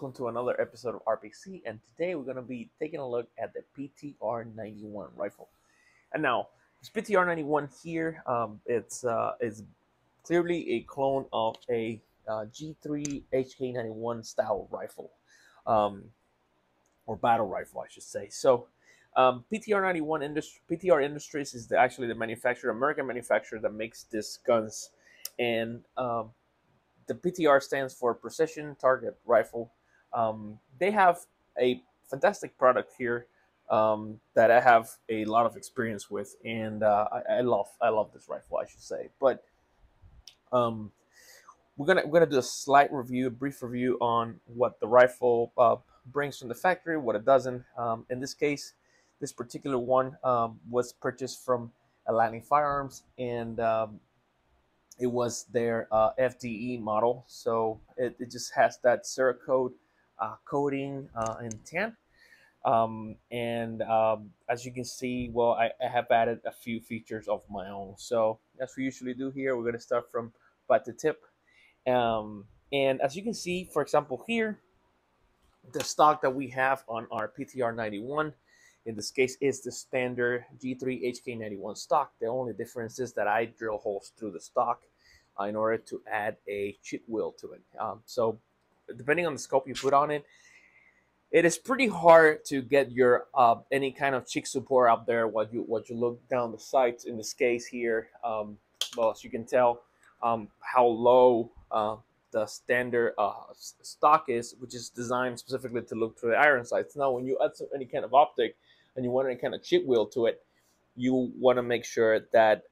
welcome to another episode of RPC, and today we're going to be taking a look at the PTR91 rifle. And now, this PTR91 here, it's clearly a clone of a G3 HK91 style rifle, or battle rifle, I should say. So, PTR Industries is actually the manufacturer, American manufacturer that makes these guns, and the PTR stands for Precision Target Rifle. They have a fantastic product here that I have a lot of experience with, and I love this rifle, I should say. But we're gonna do a slight review, a brief review on what the rifle brings from the factory, what it doesn't. In this case, this particular one was purchased from Atlantic Firearms, and it was their FDE model, so it just has that Cerakote coating in tan. As you can see, well, I have added a few features of my own. So as we usually do here, we're going to start from butt to tip. And as you can see, for example, here, the stock that we have on our PTR91, in this case, is the standard G3 HK91 stock. The only difference is that I drill holes through the stock in order to add a chit wheel to it. So depending on the scope you put on it, it is pretty hard to get your any kind of chick support up there. What you look down the sights in this case here, well, as you can tell, how low the standard stock is, which is designed specifically to look through the iron sights. Now, when you add any kind of optic and you want any kind of chit wheel to it, you want to make sure that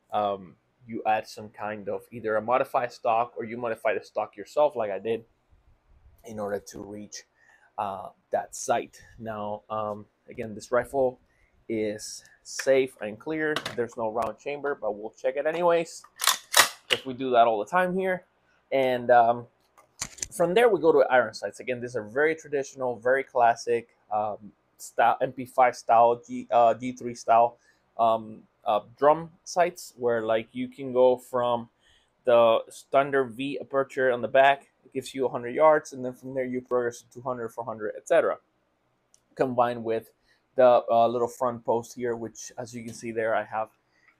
you add some kind of either a modified stock, or you modify the stock yourself, like I did, in order to reach that sight. Now, again, this rifle is safe and clear. There's no round chamber, but we'll check it anyways, because we do that all the time here. And from there, we go to iron sights. Again, these are very traditional, very classic style, MP5 style, G3 style drum sights, where like you can go from the standard V aperture on the back. It gives you 100 yards, and then from there you progress to 200, 400, etc. Combined with the little front post here, which, as you can see there, I have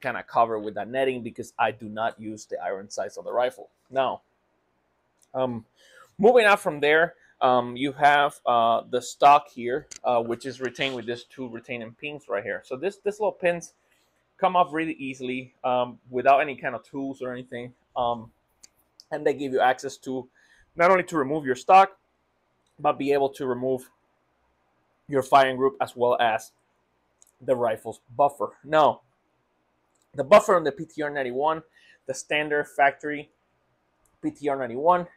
kind of covered with that netting because I do not use the iron sights on the rifle. Now, moving out from there, you have the stock here, which is retained with these two retaining pins right here. So this little pins come off really easily without any kind of tools or anything, and they give you access to not only to remove your stock, but be able to remove your firing group as well as the rifle's buffer. Now, the buffer on the PTR91, the standard factory PTR91,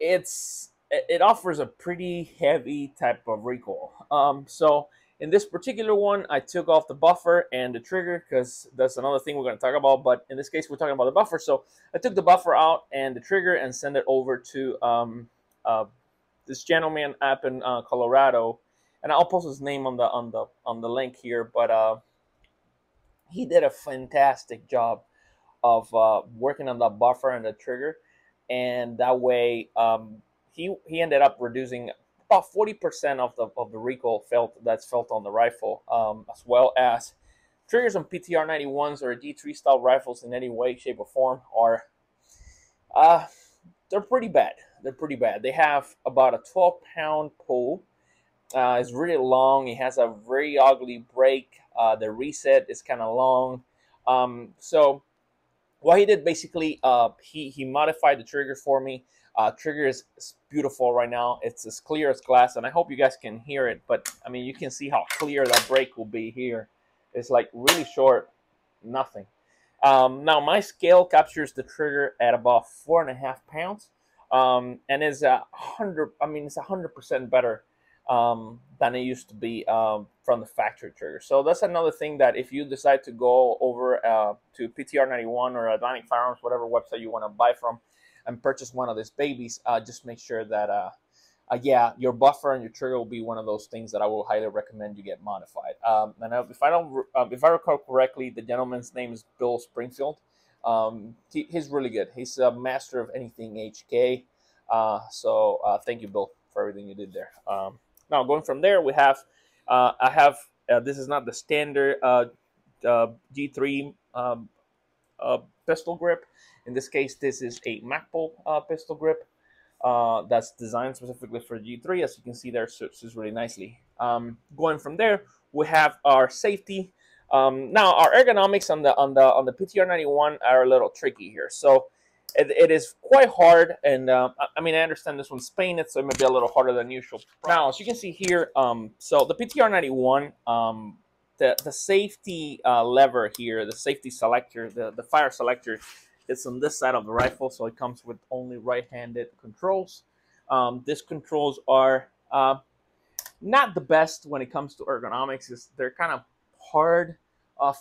it offers a pretty heavy type of recoil. So in this particular one, I took off the buffer and the trigger, because that's another thing we're going to talk about. But in this case, we're talking about the buffer. So I took the buffer out and the trigger and sent it over to this gentleman up in Colorado, and I'll post his name on the link here. But he did a fantastic job of working on the buffer and the trigger, and that way he ended up reducing about 40% of the recoil that's felt on the rifle, as well as triggers on PTR91s or G3 style rifles in any way, shape, or form are they're pretty bad. They're pretty bad. They have about a 12-pound pull. It's really long. It has a very ugly break. The reset is kind of long. So what he did basically, he modified the trigger for me. Trigger is beautiful right now. It's as clear as glass, and I hope you guys can hear it. But I mean, you can see how clear that break will be here. It's like really short, nothing. Now my scale captures the trigger at about 4.5 pounds, and is 100. I mean, it's 100% better than it used to be from the factory trigger. So that's another thing, that if you decide to go over to PTR91 or Atlantic Firearms, whatever website you want to buy from, and purchase one of these babies, just make sure that yeah, your buffer and your trigger will be one of those things that I will highly recommend you get modified. And if I recall correctly, the gentleman's name is Bill Springfield. He's really good. He's a master of anything HK. So thank you, Bill, for everything you did there. Now going from there, we have I have this is not the standard G3 pistol grip. In this case, this is a Magpul pistol grip that's designed specifically for G3. As you can see there, suits really nicely. Going from there, we have our safety. Now our ergonomics on the PTR91 are a little tricky here. So it is quite hard, and I mean I understand this one's painted, so it may be a little harder than usual. Now, as you can see here, so the PTR91, the safety lever here, the safety selector, the fire selector, it's on this side of the rifle, so it comes with only right-handed controls. These controls are not the best when it comes to ergonomics. They're kind of hard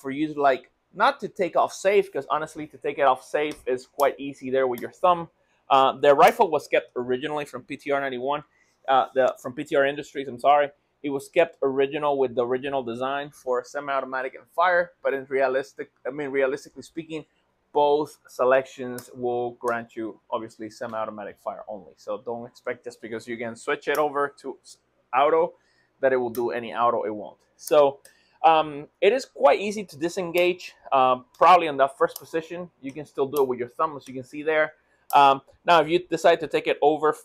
for you to like not to take off safe, because honestly, to take it off safe is quite easy there with your thumb. The rifle was kept originally from PTR91, from PTR Industries. I'm sorry. It was kept original with the original design for semi-automatic and fire, but realistically speaking, both selections will grant you obviously semi-automatic fire only. So don't expect just because you can switch it over to auto that it will do any auto. It won't. So it is quite easy to disengage. Probably on that first position, you can still do it with your thumb, as you can see there. Now, if you decide to take it over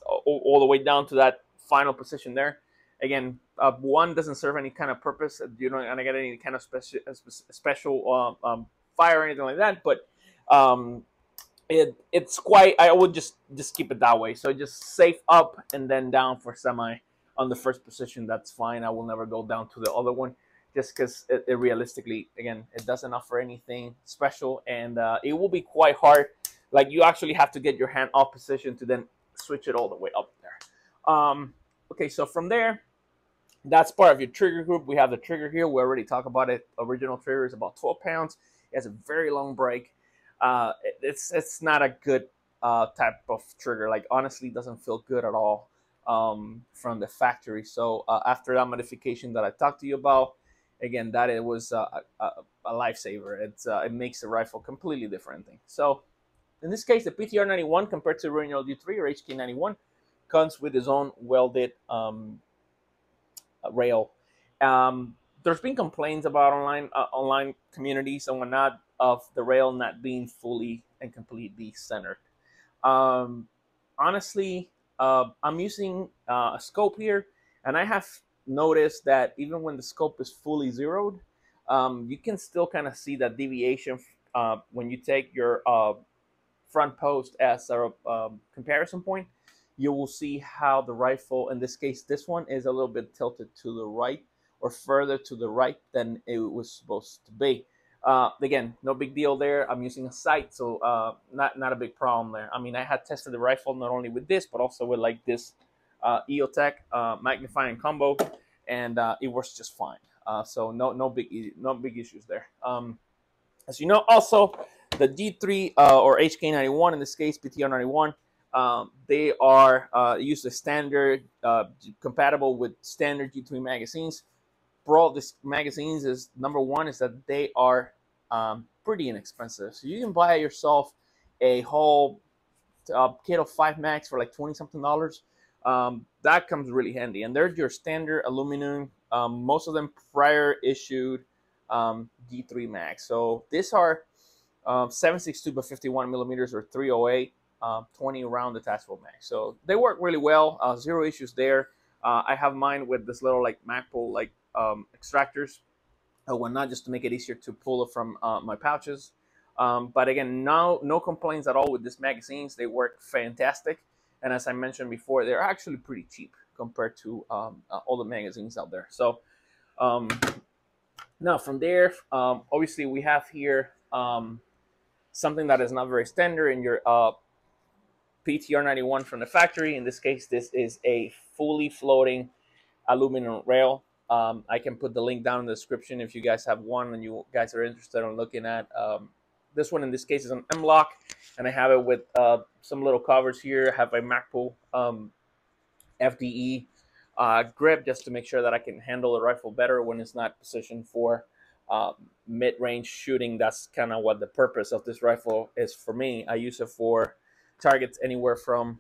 all the way down to that final position there, again, one doesn't serve any kind of purpose. You're not gonna get any kind of special fire or anything like that. But it's quite. I would just keep it that way. So just safe up and then down for semi on the first position. That's fine. I will never go down to the other one, just because it realistically, again, it doesn't offer anything special, and it will be quite hard. Like, you actually have to get your hand off position to then switch it all the way up there. Okay, so from there, that's part of your trigger group. We have the trigger here. We already talked about it. Original trigger is about 12 pounds. It has a very long break. It's not a good type of trigger. Like, honestly, it doesn't feel good at all from the factory. So after that modification that I talked to you about, again, that it was a lifesaver. It makes the rifle completely different thing. So in this case, the PTR91 compared to the original G3 or HK91 comes with its own welded rail. There's been complaints about online communities and whatnot of the rail not being fully and completely centered. Honestly, I'm using a scope here, and I have noticed that even when the scope is fully zeroed, you can still kind of see that deviation when you take your front post as a comparison point. You will see how the rifle, in this case, this one is a little bit tilted to the right or further to the right than it was supposed to be. Again, no big deal there. I'm using a sight, so not a big problem there. I mean, I had tested the rifle not only with this, but also with like this EOTech magnifying combo, and it works just fine. So no big issues there. As you know, also the G3 or HK91, in this case PTR91, they are used as standard, compatible with standard G3 magazines. Bro, this magazines is number one is that they are pretty inexpensive. So you can buy yourself a whole kit of 5 mags for like $20-something. That comes really handy, and they're your standard aluminum. Most of them prior issued G3 mags. So these are 7.62 by 51 millimeters or 308. 20 round detachable mag. So they work really well. Zero issues there. I have mine with this little like Magpul like extractors or whatnot, just to make it easier to pull it from my pouches. But again, no complaints at all with these magazines. They work fantastic. And as I mentioned before, they're actually pretty cheap compared to all the magazines out there. So now from there, obviously we have here something that is not very standard in your PTR91 from the factory. In this case, this is a fully floating aluminum rail. I can put the link down in the description if you guys have one and you guys are interested in looking at. This one in this case is an M-lock, and I have it with some little covers here. I have a Magpul FDE grip just to make sure that I can handle the rifle better when it's not positioned for mid-range shooting. That's kind of what the purpose of this rifle is for me. I use it for targets anywhere from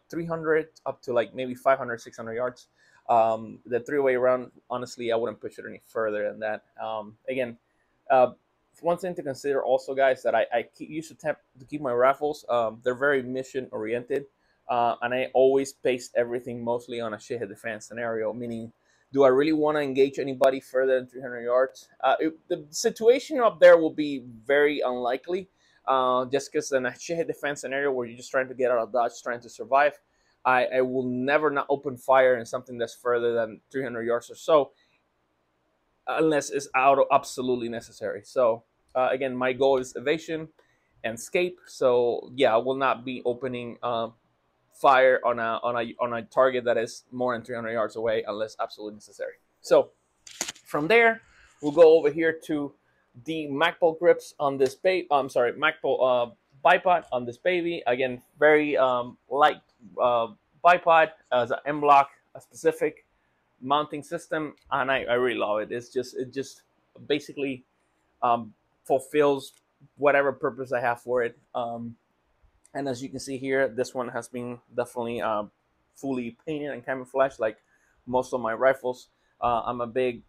300 up to like maybe 500, 600 yards. The three-way round, honestly, I wouldn't push it any further than that. Again, uh, one thing to consider also, guys, that I used to attempt to keep my rifles. They're very mission oriented, and I always base everything mostly on a shithead defense scenario. Meaning, do I really want to engage anybody further than 300 yards? The situation up there will be very unlikely, just because in a shithead defense scenario where you're just trying to get out of dodge, trying to survive. I will never not open fire in something that's further than 300 yards or so, unless it's out of absolutely necessary. So again, my goal is evasion and escape. So yeah, I will not be opening fire on a target that is more than 300 yards away unless absolutely necessary. So from there, we'll go over here to the Magpul grips on this baby. I'm sorry, Magpul bipod on this baby. Again, very light bipod as an M block, a specific mounting system, and I really love it. It just basically fulfills whatever purpose I have for it. And as you can see here, this one has been definitely fully painted and camouflaged like most of my rifles. I'm a big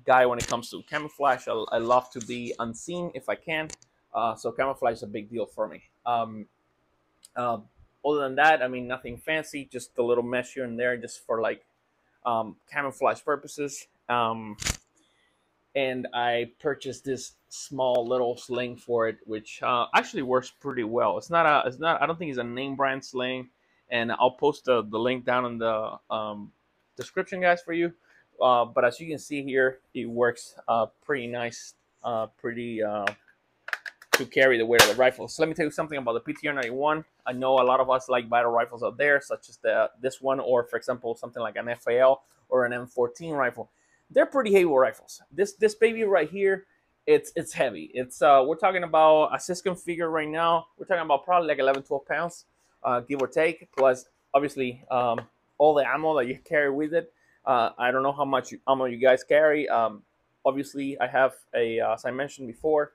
guy when it comes to camouflage. I love to be unseen if I can. So camouflage is a big deal for me. Uh, Other than that, I mean, nothing fancy, just a little mesh here and there just for like camouflage purposes. And I purchased this small little sling for it, which actually works pretty well. I don't think it's a name brand sling, and I'll post the link down in the description, guys, for you. But as you can see here, it works pretty nice, pretty to carry the weight of the rifle. So let me tell you something about the PTR91. I know a lot of us like battle rifles out there, such as this one, or for example, something like an FAL or an M14 rifle. They're pretty heavy rifles. This baby right here, it's heavy. It's we're talking about a syscon figure right now. We're talking about probably like 11, 12 pounds, give or take. Plus, obviously, all the ammo that you carry with it. I don't know how much ammo you guys carry. Obviously, I have as I mentioned before,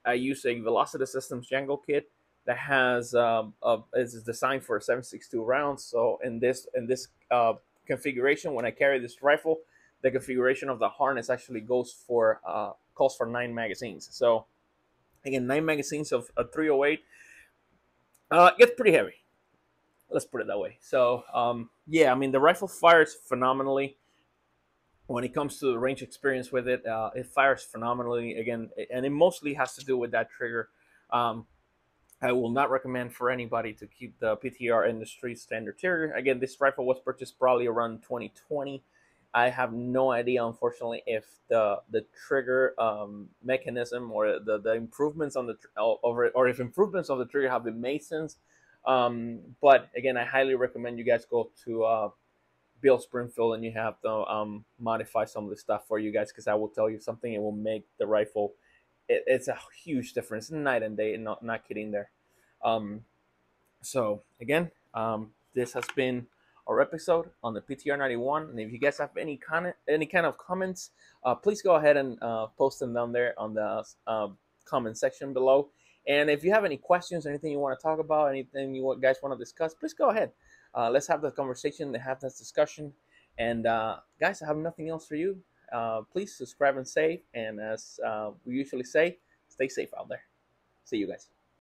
I use a Velocity Systems Django kit that has is designed for 7.62 rounds. So in this configuration, when I carry this rifle, the configuration of the harness actually calls for 9 magazines. So again, 9 magazines of a 308 gets pretty heavy. Let's put it that way. So yeah, I mean the rifle fires phenomenally. When it comes to the range experience with it, it fires phenomenally again, and it mostly has to do with that trigger. I will not recommend for anybody to keep the PTR industry standard trigger. Again, this rifle was purchased probably around 2020. I have no idea, unfortunately, if the trigger mechanism or the improvements on the over it, or if improvements of the trigger have been made since. But again, I highly recommend you guys go to Bill Springfield and you have to modify some of the stuff for you guys, because I will tell you something, it will make the rifle, it's a huge difference, night and day, and not kidding there. So again, this has been our episode on the PTR91, and if you guys have any kind of comments, please go ahead and post them down there on the comment section below. And if you have any questions, anything you want to talk about, anything you guys want to discuss, please go ahead. Let's have that conversation, let's have that discussion. And guys, I have nothing else for you. Please subscribe and save. And as we usually say, stay safe out there. See you guys.